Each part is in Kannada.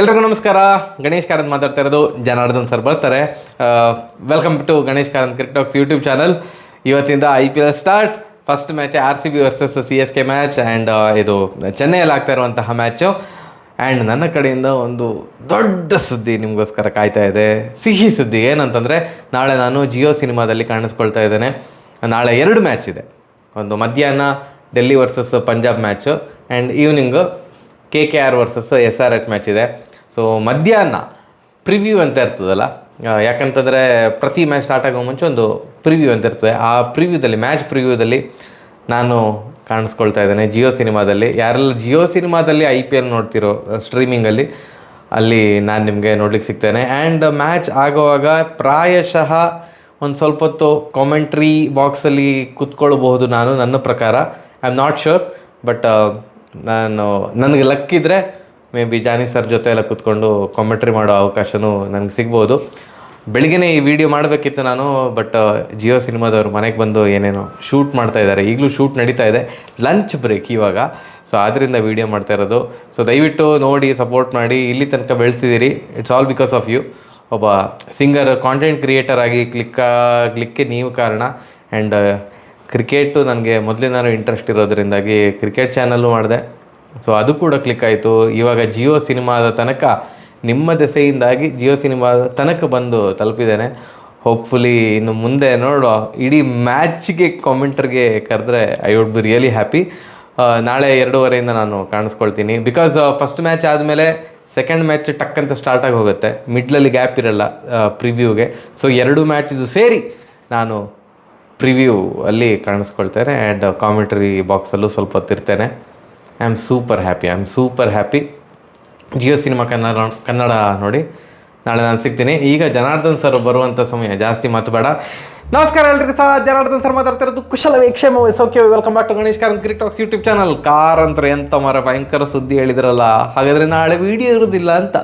ಎಲ್ರಿಗೂ ನಮಸ್ಕಾರ. ಗಣೇಶ್ ಕಾರಂತ್ ಮಾತಾಡ್ತಾ ಇರೋದು. ಜನಾರ್ದನ್ ಸರ್ ಬರ್ತಾರೆ. Welcome to Ganesh Karanth cricket talks YouTube channel. ಇವತ್ತಿಂದ IPL start. First match RCB versus CSK match and ಇದು ಚೆನ್ನೈಯಲ್ಲಿ ಆಗ್ತಾ ಇರುವಂತಹ ಮ್ಯಾಚು. ಆ್ಯಂಡ್ ನನ್ನ ಕಡೆಯಿಂದ ಒಂದು ದೊಡ್ಡ ಸುದ್ದಿ ನಿಮಗೋಸ್ಕರ ಕಾಯ್ತಾ ಇದೆ. ಸಿಹಿ ಸುದ್ದಿ ಏನಂತಂದರೆ, ನಾಳೆ ನಾನು ಜಿಯೋ ಸಿನಿಮಾದಲ್ಲಿ ಕಾಣಿಸ್ಕೊಳ್ತಾ ಇದ್ದೇನೆ. ನಾಳೆ 2 ಮ್ಯಾಚ್ ಇದೆ. ಒಂದು ಮಧ್ಯಾಹ್ನ Delhi versus Punjab match and evening KKR versus SRH match ಇದೆ. ಸೊ ಮಧ್ಯಾಹ್ನ ಪ್ರಿವ್ಯೂ ಅಂತ ಇರ್ತದಲ್ಲ, ಯಾಕಂತಂದರೆ ಪ್ರತಿ ಮ್ಯಾಚ್ ಸ್ಟಾರ್ಟ್ ಆಗೋ ಮುಂಚೆ ಒಂದು ಪ್ರಿವ್ಯೂ ಅಂತ ಇರ್ತದೆ. ಆ ಪ್ರಿವ್ಯೂದಲ್ಲಿ, ಮ್ಯಾಚ್ ಪ್ರಿವ್ಯೂದಲ್ಲಿ ನಾನು ಕಾಣಿಸ್ಕೊಳ್ತಾ ಇದ್ದೇನೆ ಜಿಯೋ ಸಿನಿಮಾದಲ್ಲಿ. ಯಾರೆಲ್ಲ ಜಿಯೋ ಸಿನಿಮಾದಲ್ಲಿ IPL ನೋಡ್ತಿರೋ ಸ್ಟ್ರೀಮಿಂಗಲ್ಲಿ, ಅಲ್ಲಿ ನಾನು ನಿಮಗೆ ನೋಡ್ಲಿಕ್ಕೆ ಸಿಗ್ತೇನೆ. ಆ್ಯಂಡ್ ಮ್ಯಾಚ್ ಆಗುವಾಗ ಪ್ರಾಯಶಃ ಒಂದು ಸ್ವಲ್ಪ ಹೊತ್ತು ಕಾಮೆಂಟ್ರಿ ಬಾಕ್ಸಲ್ಲಿ ಕೂತ್ಕೊಳ್ಬಹುದು ನಾನು, ನನ್ನ ಪ್ರಕಾರ. I am not sure, but ನನಗೆ ಲಕ್ಕಿದ್ರೆ ಮೇ ಬಿ ಜಾನಿ ಸರ್ ಜೊತೆ ಎಲ್ಲ ಕೂತ್ಕೊಂಡು ಕಾಮೆಂಟ್ರಿ ಮಾಡೋ ಅವಕಾಶವೂ ನನಗೆ ಸಿಗ್ಬೋದು. ಬೆಳಿಗ್ಗೆ ಈ ವಿಡಿಯೋ ಮಾಡಬೇಕಿತ್ತು ನಾನು, ಬಟ್ ಜಿಯೋ ಸಿನಿಮಾದವರು ಮನೆಗೆ ಬಂದು ಏನೇನೋ ಶೂಟ್ ಮಾಡ್ತಾ ಇದ್ದಾರೆ. ಈಗಲೂ ಶೂಟ್ ನಡೀತಾ ಇದೆ, ಲಂಚ್ ಬ್ರೇಕ್ ಇವಾಗ. ಸೊ ಆದ್ದರಿಂದ ವೀಡಿಯೋ ಮಾಡ್ತಾ ಇರೋದು. ಸೊ ದಯವಿಟ್ಟು ನೋಡಿ, ಸಪೋರ್ಟ್ ಮಾಡಿ. ಇಲ್ಲಿ ತನಕ ಬೆಳೆಸಿದ್ದೀರಿ, it's all because of you. ಒಬ್ಬ ಸಿಂಗರ್, ಕಾಂಟೆಂಟ್ ಕ್ರಿಯೇಟರ್ ಆಗಿ ಕ್ಲಿಕ್ ಆಗಲಿಕ್ಕೆ ನೀವು ಕಾರಣ. ಆ್ಯಂಡ್ ಕ್ರಿಕೆಟು ನನಗೆ ಮೊದಲಿಂದಾನು ಇಂಟ್ರೆಸ್ಟ್ ಇರೋದ್ರಿಂದಾಗಿ ಕ್ರಿಕೆಟ್ ಚಾನಲ್ಲು ಮಾಡಿದೆ. ಸೊ ಅದು ಕೂಡ ಕ್ಲಿಕ್ ಆಯಿತು. ಇವಾಗ ಜಿಯೋ ಸಿನಿಮಾದ ತನಕ, ನಿಮ್ಮ ದೆಸೆಯಿಂದಾಗಿ ಜಿಯೋ ಸಿನಿಮಾದ ತನಕ ಬಂದು ತಲುಪಿದ್ದೇನೆ. ಹೋಪ್ಫುಲಿ ಇನ್ನು ಮುಂದೆ ನೋಡುವ, ಇಡೀ ಮ್ಯಾಚ್ಗೆ ಕಾಮೆಂಟರ್ಗೆ ಕರೆದ್ರೆ I would be really happy. ನಾಳೆ 2:30 ನಾನು ಕಾಣಿಸ್ಕೊಳ್ತೀನಿ. ಬಿಕಾಸ್ ಫಸ್ಟ್ ಮ್ಯಾಚ್ ಆದಮೇಲೆ ಸೆಕೆಂಡ್ ಮ್ಯಾಚ್ ಟಕ್ ಅಂತ ಸ್ಟಾರ್ಟ್ ಆಗಿ ಹೋಗುತ್ತೆ, ಮಿಡ್ಲಲ್ಲಿ ಗ್ಯಾಪ್ ಇರಲ್ಲ ಪ್ರಿವ್ಯೂಗೆ. ಸೊ 2 ಮ್ಯಾಚ್ ಇದು ಸೇರಿ ನಾನು ಪ್ರಿವ್ಯೂ ಅಲ್ಲಿ ಕಾಣಿಸ್ಕೊಳ್ತೇನೆ. ಆ್ಯಂಡ್ ಕಾಮೆಂಟ್ರಿ ಬಾಕ್ಸಲ್ಲೂ ಸ್ವಲ್ಪ ಹೊತ್ತಿರ್ತೇನೆ. I am super happy. Jio Cinema Kannada ನೋಡಿ. ನಾಳೆ ನಾನು ಸಿಗ್ತೀನಿ. ಈಗ ಜನಾರ್ದನ್ ಸರ್ ಬರುವಂಥ ಸಮಯ, ಜಾಸ್ತಿ ಮಾತು ಬೇಡ. ನಮಸ್ಕಾರ ಎಲ್ರಿಗೂ ಸಹ, ಜನಾರ್ದನ್ ಸರ್ ಮಾತಾಡ್ತಾ ಇರೋದು. ಕುಶಲವೇ, ಕ್ಷೇಮವೇ, ಸೌಖ್ಯವೇ. Welcome back to Ganesh Karanth cricket talks YouTube channel. ಕಾರಂತರ ಎಂತ ಮರ ಭಯಂಕರ ಸುದ್ದಿ ಹೇಳಿದ್ರಲ್ಲ, ಹಾಗಾದರೆ ನಾಳೆ ವೀಡಿಯೋ ಇರೋದಿಲ್ಲ ಅಂತ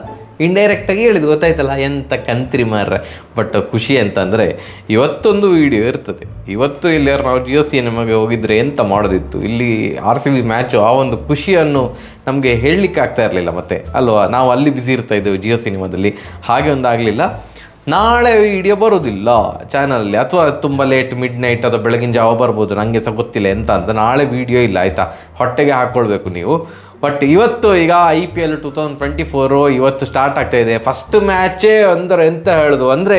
ಇಂಡೈರೆಕ್ಟಾಗಿ ಹೇಳಿದ್ದು, ಗೊತ್ತಾಯ್ತಲ್ಲ. ಎಂತ ಕಂತ್ರಿ ಮಾರ್ರೆ. ಬಟ್ ಖುಷಿ ಅಂತಂದರೆ ಇವತ್ತೊಂದು ವೀಡಿಯೋ ಇರ್ತದೆ. ಇವತ್ತು ಇಲ್ಲಿ ನಾವು ಜಿಯೋ ಸಿನಿಮಾಗೆ ಹೋಗಿದ್ರೆ ಎಂತ ಮಾಡೋದಿತ್ತು, ಇಲ್ಲಿ RCB ಮ್ಯಾಚು. ಆ ಒಂದು ಖುಷಿಯನ್ನು ನಮಗೆ ಹೇಳಲಿಕ್ಕೆ ಆಗ್ತಾ ಇರಲಿಲ್ಲ ಮತ್ತೆ, ಅಲ್ವಾ? ನಾವು ಅಲ್ಲಿ ಬ್ಯುಸಿ ಇರ್ತಾ ಇದ್ದೇವೆ ಜಿಯೋ ಸಿನಿಮಾದಲ್ಲಿ. ಹಾಗೆ ಒಂದು ಆಗಲಿಲ್ಲ. ನಾಳೆ ವೀಡಿಯೋ ಬರೋದಿಲ್ಲ ಚಾನಲಲ್ಲಿ, ಅಥವಾ ತುಂಬ ಲೇಟ್, ಮಿಡ್ ನೈಟ್ ಅಥವಾ ಬೆಳಗಿನ ಜಾವ ಬರ್ಬೋದು, ನನಗೆ ಸಹ ಗೊತ್ತಿಲ್ಲ ಎಂತ ಅಂತ. ನಾಳೆ ವೀಡಿಯೋ ಇಲ್ಲ, ಆಯಿತಾ? ಹೊಟ್ಟೆಗೆ ಹಾಕ್ಕೊಳ್ಬೇಕು ನೀವು. ಬಟ್ ಇವತ್ತು ಈಗ IPL 2024 ಇವತ್ತು ಸ್ಟಾರ್ಟ್ ಆಗ್ತಾ ಇದೆ. ಫಸ್ಟ್ ಮ್ಯಾಚೇ ಅಂದರೆ ಎಂತ ಹೇಳೋದು ಅಂದರೆ,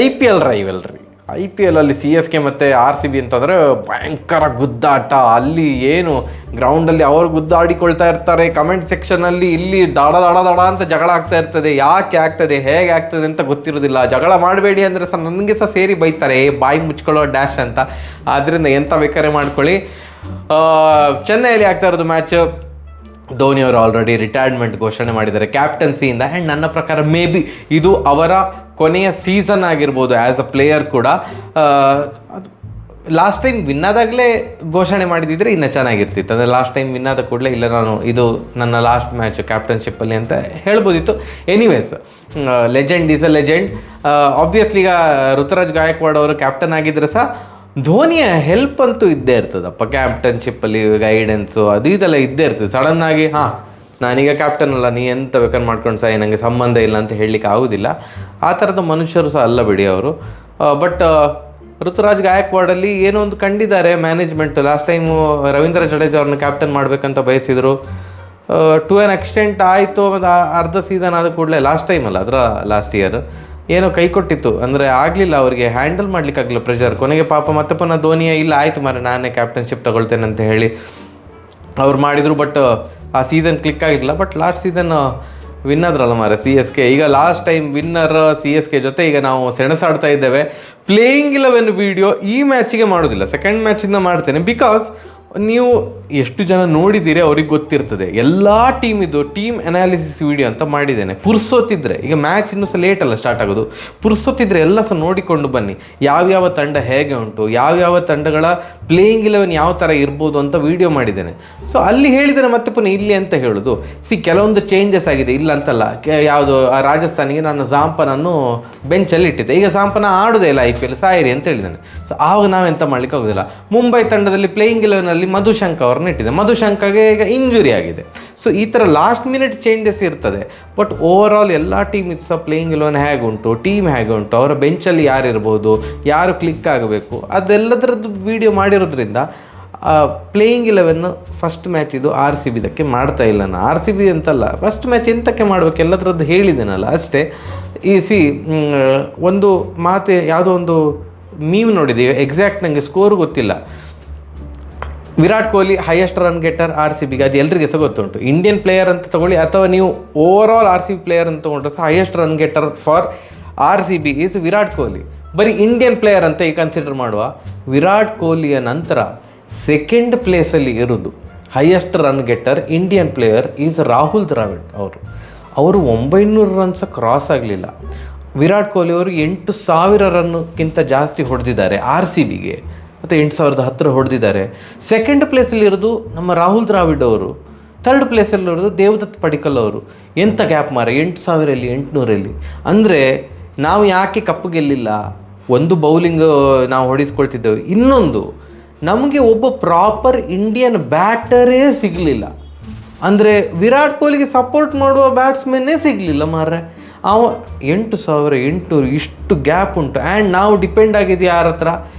IPL ರೈವಲ್ರಿ. IPL CSK ಮತ್ತು RCB ಅಂತಂದರೆ ಭಯಂಕರ ಗುದ್ದಾಟ. ಅಲ್ಲಿ ಏನು ಗ್ರೌಂಡಲ್ಲಿ ಅವರು ಗುದ್ದಾಡಿಕೊಳ್ತಾ ಇರ್ತಾರೆ, ಕಮೆಂಟ್ ಸೆಕ್ಷನಲ್ಲಿ ಇಲ್ಲಿ ದಡ ಅಂತ ಜಗಳ ಆಗ್ತಾ ಇರ್ತದೆ. ಯಾಕೆ ಆಗ್ತದೆ, ಹೇಗೆ ಆಗ್ತದೆ ಅಂತ ಗೊತ್ತಿರೋದಿಲ್ಲ. ಜಗಳ ಮಾಡಬೇಡಿ ಅಂದರೆ ಸಹ ನನಗೆ ಸಹ ಸೇರಿ ಬೈತಾರೆ, ಬಾಯಿ ಮುಚ್ಕೊಳ್ಳೋ ಡ್ಯಾಶ್ ಅಂತ. ಆದ್ದರಿಂದ ಎಂತ ಬೇಕಾದ್ರೆ ಮಾಡ್ಕೊಳ್ಳಿ. ಚೆನ್ನೈಯಲ್ಲಿ ಆಗ್ತಾ ಇರೋದು ಮ್ಯಾಚ್. ಧೋನಿ ಅವರು ಆಲ್ರೆಡಿ ರಿಟೈರ್ಮೆಂಟ್ ಘೋಷಣೆ ಮಾಡಿದ್ದಾರೆ ಕ್ಯಾಪ್ಟನ್ಸಿಯಿಂದ. ಆ್ಯಂಡ್ ನನ್ನ ಪ್ರಕಾರ ಮೇ ಬಿ ಇದು ಅವರ ಕೊನೆಯ ಸೀಸನ್ ಆಗಿರ್ಬೋದು ಆ್ಯಸ್ ಅ ಪ್ಲೇಯರ್ ಕೂಡ. ಲಾಸ್ಟ್ ಟೈಮ್ ವಿನ್ ಆದಾಗಲೇ ಘೋಷಣೆ ಮಾಡಿದಿದ್ರೆ ಇನ್ನೂ ಚೆನ್ನಾಗಿರ್ತಿತ್ತು. ಅಂದರೆ ಲಾಸ್ಟ್ ಟೈಮ್ ವಿನ್ ಆದ ಕೂಡಲೇ ಇಲ್ಲ, ನಾನು ಇದು ನನ್ನ ಲಾಸ್ಟ್ ಮ್ಯಾಚ್ ಕ್ಯಾಪ್ಟನ್ಶಿಪ್ಪಲ್ಲಿ ಅಂತ ಹೇಳ್ಬೋದಿತ್ತು. Anyways, legend is a legend. Obviously ಈಗ ಋತುರಾಜ್ ಗಾಯಕ್ವಾಡ್ ಅವರು ಕ್ಯಾಪ್ಟನ್ ಆಗಿದ್ರೆ ಸಹ ಧೋನಿಯ ಹೆಲ್ಪ್ ಅಂತೂ ಇದ್ದೇ ಇರ್ತದಪ್ಪ. ಕ್ಯಾಪ್ಟನ್ಶಿಪ್ಪಲ್ಲಿ ಗೈಡೆನ್ಸು ಅದು ಇದೆಲ್ಲ ಇದ್ದೇ ಇರ್ತದೆ. ಸಡನ್ನಾಗಿ ನಾನೀಗ ಕ್ಯಾಪ್ಟನ್ ಅಲ್ಲ, ನೀ ಎಂತ ಬೇಕಾದ್ರೆ ಮಾಡ್ಕೊಂಡು ಸಹ ನನಗೆ ಸಂಬಂಧ ಇಲ್ಲ ಅಂತ ಹೇಳಲಿಕ್ಕೆ ಆಗೋದಿಲ್ಲ. ಆ ಥರದ ಮನುಷ್ಯರು ಸಹ ಅಲ್ಲ ಬಿಡಿ ಅವರು. ಬಟ್ ಋತುರಾಜ್ ಗಾಯಕ್ವಾಡಲ್ಲಿ ಏನೋ ಒಂದು ಕಂಡಿದ್ದಾರೆ management. Last time Ravindra Jadeja ಅವ್ರನ್ನ ಕ್ಯಾಪ್ಟನ್ ಮಾಡಬೇಕಂತ ಬಯಸಿದರು. ಟು ಆ್ಯನ್ ಎಕ್ಸ್ಟೆಂಟ್ ಆಯಿತು. ಅರ್ಧ ಸೀಸನ್ ಆದ ಕೂಡಲೇ, ಲಾಸ್ಟ್ ಟೈಮ್ ಅಲ್ಲ, ಅದರ ಲಾಸ್ಟ್ ಇಯರ್ ಏನೋ ಕೈ ಕೊಟ್ಟಿತ್ತು. ಅಂದರೆ ಆಗಲಿಲ್ಲ ಅವರಿಗೆ, ಹ್ಯಾಂಡಲ್ ಮಾಡಲಿಕ್ಕಾಗಲಿಲ್ಲ ಪ್ರೆಷರ್. ಕೊನೆಗೆ ಪಾಪ ಮತ್ತೆ ಪುನಃ ಧೋನಿಯ ಇಲ್ಲ ಆಯಿತು ಮಾರೆ, ನಾನೇ ಕ್ಯಾಪ್ಟನ್ಶಿಪ್ ತಗೊಳ್ತೇನೆ ಅಂತ ಹೇಳಿ ಅವ್ರು ಮಾಡಿದರು. ಬಟ್ ಆ ಸೀಸನ್ ಕ್ಲಿಕ್ ಆಗಿರಲಿಲ್ಲ. ಬಟ್ ಲಾಸ್ಟ್ ಸೀಸನ್ ವಿನ್ ಆದ್ರಲ್ಲ ಮಾರೆ CSK. ಈಗ ಲಾಸ್ಟ್ ಟೈಮ್ ವಿನ್ನರ್ CSK ಜೊತೆ ಈಗ ನಾವು ಸೆಣಸಾಡ್ತಾ ಇದ್ದೇವೆ. ಪ್ಲೇಯಿಂಗ್ 11 ವೀಡಿಯೋ ಈ ಮ್ಯಾಚಿಗೆ ಮಾಡೋದಿಲ್ಲ, ಸೆಕೆಂಡ್ ಮ್ಯಾಚಿಂದ ಮಾಡ್ತೇನೆ. ಬಿಕಾಸ್ ನೀವು ಎಷ್ಟು ಜನ ನೋಡಿದ್ದೀರಿ ಅವ್ರಿಗೆ ಗೊತ್ತಿರ್ತದೆ. ಎಲ್ಲ ಟೀಮ್ ಅನಾಲಿಸಿಸ್ ವೀಡಿಯೋ ಅಂತ ಮಾಡಿದ್ದೇನೆ. ಪುರ್ಸೊತ್ತಿದ್ರೆ, ಈಗ ಮ್ಯಾಚ್ ಇನ್ನೂ ಸಹ ಲೇಟಲ್ಲ ಸ್ಟಾರ್ಟ್ ಆಗೋದು, ಪುರ್ಸೊತ್ತಿದ್ರೆ ಎಲ್ಲ ಸಹ ನೋಡಿಕೊಂಡು ಬನ್ನಿ. ಯಾವ್ಯಾವ ತಂಡ ಹೇಗೆ ಉಂಟು, ಯಾವ್ಯಾವ ತಂಡಗಳ ಪ್ಲೇಯಿಂಗ್ 11 ಯಾವ ಥರ ಇರ್ಬೋದು ಅಂತ ವೀಡಿಯೋ ಮಾಡಿದ್ದೇನೆ. ಸೊ ಅಲ್ಲಿ ಹೇಳಿದರೆ ಮತ್ತೆ ಪುನಃ ಇಲ್ಲಿ ಅಂತ ಹೇಳೋದು. ಕೆಲವೊಂದು ಚೇಂಜಸ್ ಆಗಿದೆ, ಇಲ್ಲ ಅಂತಲ್ಲ. ಯಾವುದು ರಾಜಸ್ಥಾನಿಗೆ ನಾನು ಜಾಂಪನನ್ನು ಬೆಂಚಲ್ಲಿ ಇಟ್ಟಿದ್ದೆ. ಈಗ ಜಾಂಪನ ಆಡೋದೇ ಇಲ್ಲ IPL, ಸಾಯಿರಿ ಅಂತ ಹೇಳಿದ್ದಾನೆ. ಸೊ ಆವಾಗ ನಾವೆಂತ ಮಾಡ್ಲಿಕ್ಕೆ ಆಗೋದಿಲ್ಲ. ಮುಂಬೈ ತಂಡದಲ್ಲಿ ಪ್ಲೇಯಿಂಗ್ 11 ಮಧುಶಂಕ ಅವ್ರನ್ನ ಇಟ್ಟಿದೆ. ಮಧುಶಂಕಗೆ ಈಗ ಇಂಜುರಿ ಆಗಿದೆ. ಸೊ ಸೊ ಈ ಥರ ಲಾಸ್ಟ್ ಮಿನಿಟ್ ಚೇಂಜಸ್ ಇರ್ತದೆ. ಬಟ್ ಓವರ್ ಆಲ್ ಎಲ್ಲ ಟೀಮ್ ಸಹ ಪ್ಲೇಯಿಂಗ್ 11 ಹೇಗುಂಟು, ಟೀಮ್ ಹೇಗೆ ಉಂಟು, ಅವರ ಬೆಂಚಲ್ಲಿ ಯಾರು ಇರ್ಬೋದು, ಯಾರು ಕ್ಲಿಕ್ ಆಗಬೇಕು, ಅದೆಲ್ಲದರದ್ದು ವೀಡಿಯೋ ಮಾಡಿರೋದ್ರಿಂದ ಪ್ಲೇಯಿಂಗ್ 11 ಫಸ್ಟ್ ಮ್ಯಾಚ್ ಇದು RCB ಇದಕ್ಕೆ ಮಾಡ್ತಾ ಇಲ್ಲ. ನಾನು RCB ಅಂತಲ್ಲ, ಫಸ್ಟ್ ಮ್ಯಾಚ್ ಎಂತಕ್ಕೆ ಮಾಡಬೇಕು ಎಲ್ಲದರದ್ದು ಹೇಳಿದ್ದೇನಲ್ಲ ಅಷ್ಟೇ. ಒಂದು ಮಾತು ಯಾವುದೋ ಒಂದು ಮೀವ್ ನೋಡಿದ್ದೀವಿ, ಎಕ್ಸಾಕ್ಟ್ ನನಗೆ ಸ್ಕೋರ್ ಗೊತ್ತಿಲ್ಲ. Virat Kohli highest run getter RCBಗೆ, ಅದು ಎಲ್ರಿಗೆ ಸಹ ಗೊತ್ತುಂಟು. ಇಂಡಿಯನ್ ಪ್ಲೇಯರ್ ಅಂತ ತಗೊಳ್ಳಿ ಅಥವಾ ನೀವು ಓವರ್ ಆಲ್ RCB ಪ್ಲೇಯರ್ ಅಂತ ತಗೊಂಡ್ರೆ ಸಹ highest run getter for RCB is Virat Kohli. ಬರೀ ಇಂಡಿಯನ್ ಪ್ಲೇಯರ್ ಅಂತ ಈಗ ಕನ್ಸಿಡರ್ ಮಾಡುವ, ವಿರಾಟ್ ಕೊಹ್ಲಿಯ ನಂತರ ಸೆಕೆಂಡ್ ಪ್ಲೇಸಲ್ಲಿ ಇರೋದು highest run getter Indian player is Rahul Dravid. ಅವರು 900 ರನ್ಸ ಕ್ರಾಸ್ ಆಗಲಿಲ್ಲ. ವಿರಾಟ್ ಕೊಹ್ಲಿ ಅವರು 8,000 ರನ್ಗಿಂತ ಜಾಸ್ತಿ ಹೊಡೆದಿದ್ದಾರೆ RCBಗೆ, ಮತ್ತು 8,010 ಹೊಡೆದಿದ್ದಾರೆ. ಸೆಕೆಂಡ್ ಪ್ಲೇಸಲ್ಲಿ ಇರೋದು ನಮ್ಮ ರಾಹುಲ್ ದ್ರಾವಿಡ್ ಅವರು, ಥರ್ಡ್ ಪ್ಲೇಸಲ್ಲಿರೋದು ದೇವದತ್ ಪಡಿಕ್ಕಲ್ ಅವರು. ಎಂಥ ಗ್ಯಾಪ್ ಮಾರ, 8,000 800. ಅಂದರೆ ನಾವು ಯಾಕೆ ಕಪ್ಪು ಗೆಲ್ಲಿಲ್ಲ? ಒಂದು ಬೌಲಿಂಗ್ ನಾವು ಹೊಡಿಸ್ಕೊಳ್ತಿದ್ದೇವೆ, ಇನ್ನೊಂದು ನಮಗೆ ಒಬ್ಬ ಪ್ರಾಪರ್ ಇಂಡಿಯನ್ ಬ್ಯಾಟರೇ ಸಿಗಲಿಲ್ಲ. ಅಂದರೆ ವಿರಾಟ್ ಕೊಹ್ಲಿಗೆ ಸಪೋರ್ಟ್ ಮಾಡುವ ಬ್ಯಾಟ್ಸ್ಮನ್ನೇ ಸಿಗಲಿಲ್ಲ ಮಾರ್ರೆ. 8,800 ಇಷ್ಟು ಗ್ಯಾಪ್ ಉಂಟು. ಆ್ಯಂಡ್ ನಾವು ಡಿಪೆಂಡ್ ಆಗಿದ್ದು ಯಾರ ಹತ್ರ?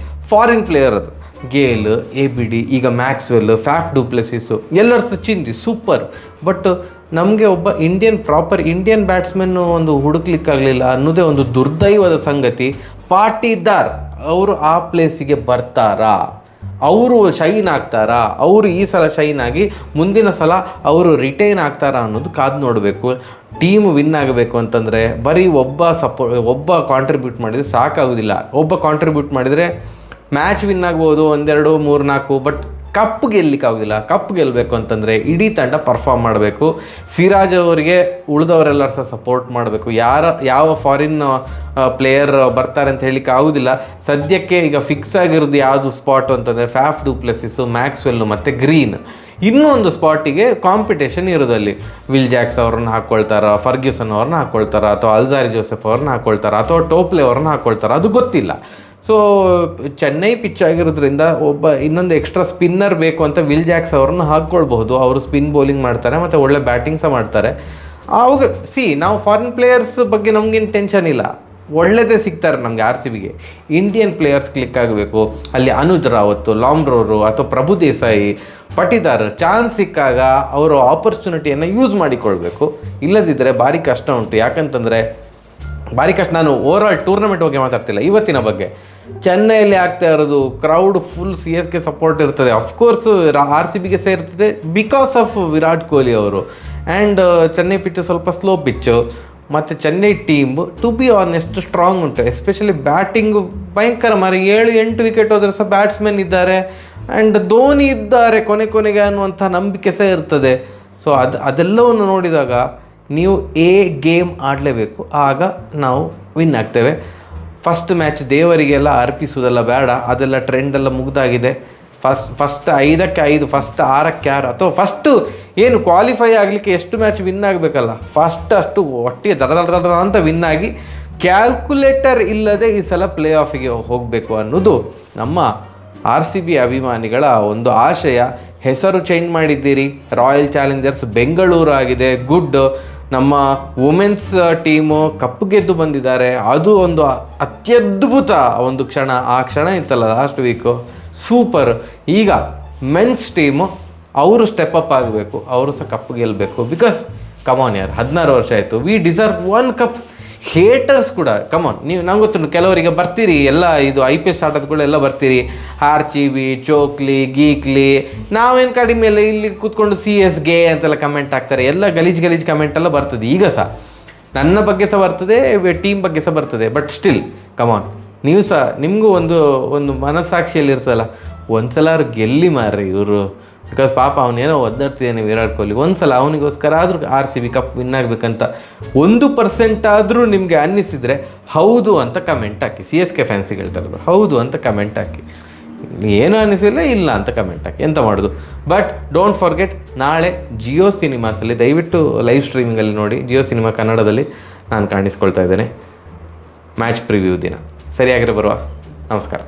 Foreign player. ಅದು ಗೇಲ್, ABD, ಈಗ ಮ್ಯಾಕ್ಸ್ವೆಲ್, ಫ್ಯಾಫ್ ಡು ಪ್ಲೆಸಿಸ್ ಎಲ್ಲರೂ ಸಹ ಚಿಂದಿ ಸೂಪರ್. ಬಟ್ ನಮಗೆ ಒಬ್ಬ ಪ್ರಾಪರ್ ಇಂಡಿಯನ್ ಬ್ಯಾಟ್ಸ್ಮನ್ನು ಒಂದು ಹುಡುಕ್ಲಿಕ್ಕಾಗಲಿಲ್ಲ ಅನ್ನೋದೇ ಒಂದು ದುರ್ದೈವದ ಸಂಗತಿ. ಪಾಟೀದಾರ್ ಅವರು ಆ ಪ್ಲೇಸಿಗೆ ಬರ್ತಾರಾ? ಅವರು ಶೈನ್ ಆಗ್ತಾರಾ? ಅವರು ಈ ಸಲ ಶೈನ್ ಆಗಿ ಮುಂದಿನ ಸಲ ಅವರು ರಿಟೈನ್ ಆಗ್ತಾರಾ ಅನ್ನೋದು ಕಾದು ನೋಡಬೇಕು. ಟೀಮ್ ವಿನ್ ಆಗಬೇಕು ಅಂತಂದರೆ ಬರೀ ಒಬ್ಬ ಕಾಂಟ್ರಿಬ್ಯೂಟ್ ಮಾಡಿದರೆ ಸಾಕಾಗೋದಿಲ್ಲ. ಒಬ್ಬ ಕಾಂಟ್ರಿಬ್ಯೂಟ್ ಮಾಡಿದರೆ ಮ್ಯಾಚ್ ವಿನ್ ಆಗ್ಬೋದು, 1, 2, 3, 4, ಬಟ್ ಕಪ್ ಗೆಲ್ಲಲಿಕ್ಕಾಗೋದಿಲ್ಲ. ಕಪ್ ಗೆಲ್ಲಬೇಕು ಅಂತಂದರೆ ಇಡೀ ತಂಡ ಪರ್ಫಾರ್ಮ್ ಮಾಡಬೇಕು. ಸಿರಾಜ್ ಅವರಿಗೆ ಉಳಿದವರೆಲ್ಲರೂ ಸಹ ಸಪೋರ್ಟ್ ಮಾಡಬೇಕು. ಯಾವ ಫಾರಿನ್ ಪ್ಲೇಯರ್ ಬರ್ತಾರೆ ಅಂತ ಹೇಳಲಿಕ್ಕೆ ಆಗೋದಿಲ್ಲ. ಸದ್ಯಕ್ಕೆ ಈಗ ಫಿಕ್ಸ್ ಆಗಿರೋದು ಯಾವುದು ಸ್ಪಾಟ್ ಅಂತಂದರೆ ಫ್ಯಾಫ್ ಡು ಪ್ಲೆಸಿಸ್ಸು, ಮ್ಯಾಕ್ಸ್ವೆಲ್ಲು ಮತ್ತು ಗ್ರೀನ್. ಇನ್ನೊಂದು ಸ್ಪಾಟಿಗೆ ಕಾಂಪಿಟೇಷನ್ ಇರೋದಲ್ಲಿ ವಿಲ್ ಜಾಕ್ಸ್ ಅವ್ರನ್ನ ಹಾಕ್ಕೊಳ್ತಾರ, ಫರ್ಗ್ಯೂಸನ್ ಅವ್ರನ್ನ ಹಾಕ್ಕೊಳ್ತಾರ, ಅಥವಾ ಅಲ್ಜಾರಿ ಜೋಸೆಫ್ ಅವ್ರನ್ನ ಹಾಕ್ಕೊಳ್ತಾರ, ಅಥವಾ ಟೋಪ್ಲೆ ಅವ್ರನ್ನ ಹಾಕ್ಕೊಳ್ತಾರ, ಅದು ಗೊತ್ತಿಲ್ಲ. ಸೊ ಚೆನ್ನೈ ಪಿಚ್ ಆಗಿರೋದ್ರಿಂದ ಇನ್ನೊಂದು ಎಕ್ಸ್ಟ್ರಾ ಸ್ಪಿನ್ನರ್ ಬೇಕು ಅಂತ ವಿಲ್ ಜಾಕ್ಸ್ ಅವ್ರನ್ನ ಹಾಕ್ಕೊಳ್ಬಹುದು. ಅವರು ಸ್ಪಿನ್ ಬೌಲಿಂಗ್ ಮಾಡ್ತಾರೆ ಮತ್ತು ಒಳ್ಳೆ ಬ್ಯಾಟಿಂಗ್ ಸಹ ಮಾಡ್ತಾರೆ. ಅವಾಗ ನಾವು ಫಾರಿನ್ ಪ್ಲೇಯರ್ಸ್ ಬಗ್ಗೆ ನಮಗೇನು ಟೆನ್ಷನ್ ಇಲ್ಲ, ಒಳ್ಳೆಯದೇ ಸಿಗ್ತಾರೆ ನಮಗೆ RCBಗೆ. ಇಂಡಿಯನ್ ಪ್ಲೇಯರ್ಸ್ ಕ್ಲಿಕ್ ಆಗಬೇಕು. ಅಲ್ಲಿ ಅನುಜ್ ರಾವತ್, ಲಾಮ್ರೋರು ಅಥವಾ ಪ್ರಭು ದೇಸಾಯಿ, ಪಟಿದಾರ್ ಚಾನ್ಸ್ ಸಿಕ್ಕಾಗ ಅವರು ಆಪರ್ಚುನಿಟಿಯನ್ನು ಯೂಸ್ ಮಾಡಿಕೊಳ್ಬೇಕು. ಇಲ್ಲದಿದ್ದರೆ ಭಾರಿ ಕಷ್ಟ ಉಂಟು. ಯಾಕಂತಂದರೆ ಭಾರಿ ಕಷ್ಟ. ನಾನು ಓವರ್ ಆಲ್ ಟೂರ್ನಮೆಂಟ್ ಬಗ್ಗೆ ಮಾತಾಡ್ತಿಲ್ಲ, ಇವತ್ತಿನ ಬಗ್ಗೆ. ಚೆನ್ನೈಯಲ್ಲಿ ಆಗ್ತಾ ಇರೋದು ಕ್ರೌಡ್ ಫುಲ್ CSK ಸಪೋರ್ಟ್ ಇರ್ತದೆ. ಅಫ್ಕೋರ್ಸ್ RCBಗೆ ಸೇರ್ತದೆ ಬಿಕಾಸ್ ಆಫ್ ವಿರಾಟ್ ಕೊಹ್ಲಿ ಅವರು. ಆ್ಯಂಡ್ ಚೆನ್ನೈ ಪಿಚ್ಚು ಸ್ವಲ್ಪ ಸ್ಲೋ ಪಿಚ್ಚು. ಮತ್ತು Chennai team to be honest strong ಉಂಟು. ಎಸ್ಪೆಷಲಿ ಬ್ಯಾಟಿಂಗು ಭಯಂಕರ 7-8 ವಿಕೆಟ್ ಹೋದರೆ ಸಹ ಬ್ಯಾಟ್ಸ್ಮನ್ ಇದ್ದಾರೆ. ಆ್ಯಂಡ್ ಧೋನಿ ಇದ್ದಾರೆ ಕೊನೆಗೆ ಅನ್ನುವಂಥ ನಂಬಿಕೆ ಸಹ ಇರ್ತದೆ. ಸೊ ಅದೆಲ್ಲವನ್ನು ನೋಡಿದಾಗ ನೀವು ಗೇಮ್ ಆಡಲೇಬೇಕು, ಆಗ ನಾವು ವಿನ್ ಆಗ್ತೇವೆ. ಫಸ್ಟ್ ಮ್ಯಾಚ್ ದೇವರಿಗೆಲ್ಲ ಅರ್ಪಿಸೋದೆಲ್ಲ ಬೇಡ, ಅದೆಲ್ಲ ಟ್ರೆಂಡೆಲ್ಲ ಮುಗ್ದಾಗಿದೆ. ಫಸ್ಟ್ 5ಕ್ಕೆ 5, ಫಸ್ಟ್ 6ಕ್ಕೆ 6, ಅಥವಾ ಫಸ್ಟು ಏನು ಕ್ವಾಲಿಫೈ ಆಗಲಿಕ್ಕೆ ಎಷ್ಟು ಮ್ಯಾಚ್ ವಿನ್ ಆಗಬೇಕಲ್ಲ, ಫಸ್ಟ್ ಅಷ್ಟು ಒಟ್ಟಿಗೆ ದಡ ಅಂತ ವಿನ್ ಆಗಿ ಕ್ಯಾಲ್ಕುಲೇಟರ್ ಇಲ್ಲದೆ ಈ ಸಲ ಪ್ಲೇ ಆಫಿಗೆ ಹೋಗಬೇಕು ಅನ್ನೋದು ನಮ್ಮ RCB ಅಭಿಮಾನಿಗಳ ಒಂದು ಆಶಯ. ಹೆಸರು ಚೇಂಜ್ ಮಾಡಿದ್ದೀರಿ, ರಾಯಲ್ ಚಾಲೆಂಜರ್ಸ್ ಬೆಂಗಳೂರು ಆಗಿದೆ, ಗುಡ್. ನಮ್ಮ ವುಮೆನ್ಸ್ ಟೀಮು ಕಪ್ ಗೆದ್ದು ಬಂದಿದ್ದಾರೆ, ಅದು ಒಂದು ಅತ್ಯದ್ಭುತ ಒಂದು ಕ್ಷಣ. ಆ ಕ್ಷಣ ಇತ್ತಲ್ಲ ಲಾಸ್ಟ್ ವೀಕು, ಸೂಪರ್. ಈಗ ಮೆನ್ಸ್ ಟೀಮು ಅವರು ಸ್ಟೆಪ್ ಅಪ್ ಆಗಬೇಕು, ಅವರು ಸಹ ಕಪ್ ಗೆಲ್ಲಬೇಕು. ಬಿಕಾಸ್ ಕಮಾನ್ ಯಾರ್, 16 ವರ್ಷ ಆಯಿತು, ವಿ ಡಿಸರ್ವ್ 1 ಕಪ್. ಹೇಟರ್ಸ್ ಕೂಡ ಕಮಾನ್, ನೀವು ನಂಗೆ ಗೊತ್ತುಂಟು ಕೆಲವರಿಗೆ ಬರ್ತೀರಿ, ಎಲ್ಲ ಇದು IPL ಸ್ಟಾರ್ಟ್ ಆದ ಎಲ್ಲ ಬರ್ತೀರಿ, RCB ಚೋಕ್ಲಿ ಗೀಕ್ಲಿ, ನಾವೇನು ಕಡಿಮೆ ಇಲ್ಲ, ಇಲ್ಲಿ ಕೂತ್ಕೊಂಡು CSK ಅಂತೆಲ್ಲ ಕಮೆಂಟ್ ಹಾಕ್ತಾರೆ. ಎಲ್ಲ ಗಲೀಜ್ ಕಮೆಂಟೆಲ್ಲ ಬರ್ತದೆ. ಈಗ ಸಹ ನನ್ನ ಬಗ್ಗೆ ಸಹ ಬರ್ತದೆ, ಟೀಮ್ ಬಗ್ಗೆ ಸಹ ಬರ್ತದೆ. ಬಟ್ ಸ್ಟಿಲ್ ಕಮಾನ್, ನೀವು ಸಹ ನಿಮಗೂ ಒಂದು ಮನಸ್ಸಾಕ್ಷಿಯಲ್ಲಿ ಇರ್ತದಲ್ಲ, ಒಂದ್ಸಲ ಅವ್ರು ಗೆಲ್ಲಿ ಮಾರ್ರಿ ಇವರು. ಬಿಕಾಸ್ ಪಾಪ ಅವನೇನೋ ಒದ್ದಾಡ್ತಿದ್ದಾನೆ ವಿರಾಟ್ ಕೊಹ್ಲಿ. ಒಂದ್ಸಲ ಅವನಿಗೋಸ್ಕರ ಆದರೂ RCB ಕಪ್ ವಿನ್ ಆಗಬೇಕಂತ 1% ಆದರೂ ನಿಮಗೆ ಅನ್ನಿಸಿದರೆ ಹೌದು ಅಂತ ಕಮೆಂಟ್ ಹಾಕಿ. CSK ಫ್ಯಾನ್ಸಿಗೆ ಹೇಳ್ತಾರೆ, ಹೌದು ಅಂತ ಕಮೆಂಟ್ ಹಾಕಿ. ಏನೂ ಅನ್ನಿಸಿಲ್ಲ, ಇಲ್ಲ ಅಂತ ಕಮೆಂಟ್ ಹಾಕಿ, ಎಂತ ಮಾಡೋದು. ಬಟ್ ಡೋಂಟ್ ಫಾರ್ಗೆಟ್, ನಾಳೆ ಜಿಯೋ ಸಿನಿಮಾಸಲ್ಲಿ ದಯವಿಟ್ಟು ಲೈವ್ ಸ್ಟ್ರೀಮಿಂಗಲ್ಲಿ ನೋಡಿ. ಜಿಯೋ ಸಿನಿಮಾ ಕನ್ನಡದಲ್ಲಿ ನಾನು ಕಾಣಿಸ್ಕೊಳ್ತಾ ಇದ್ದೇನೆ ಮ್ಯಾಚ್ ಪ್ರಿವ್ಯೂ ದಿನ. ಸರಿಯಾಗಿರೋ ಬರುವ. ನಮಸ್ಕಾರ.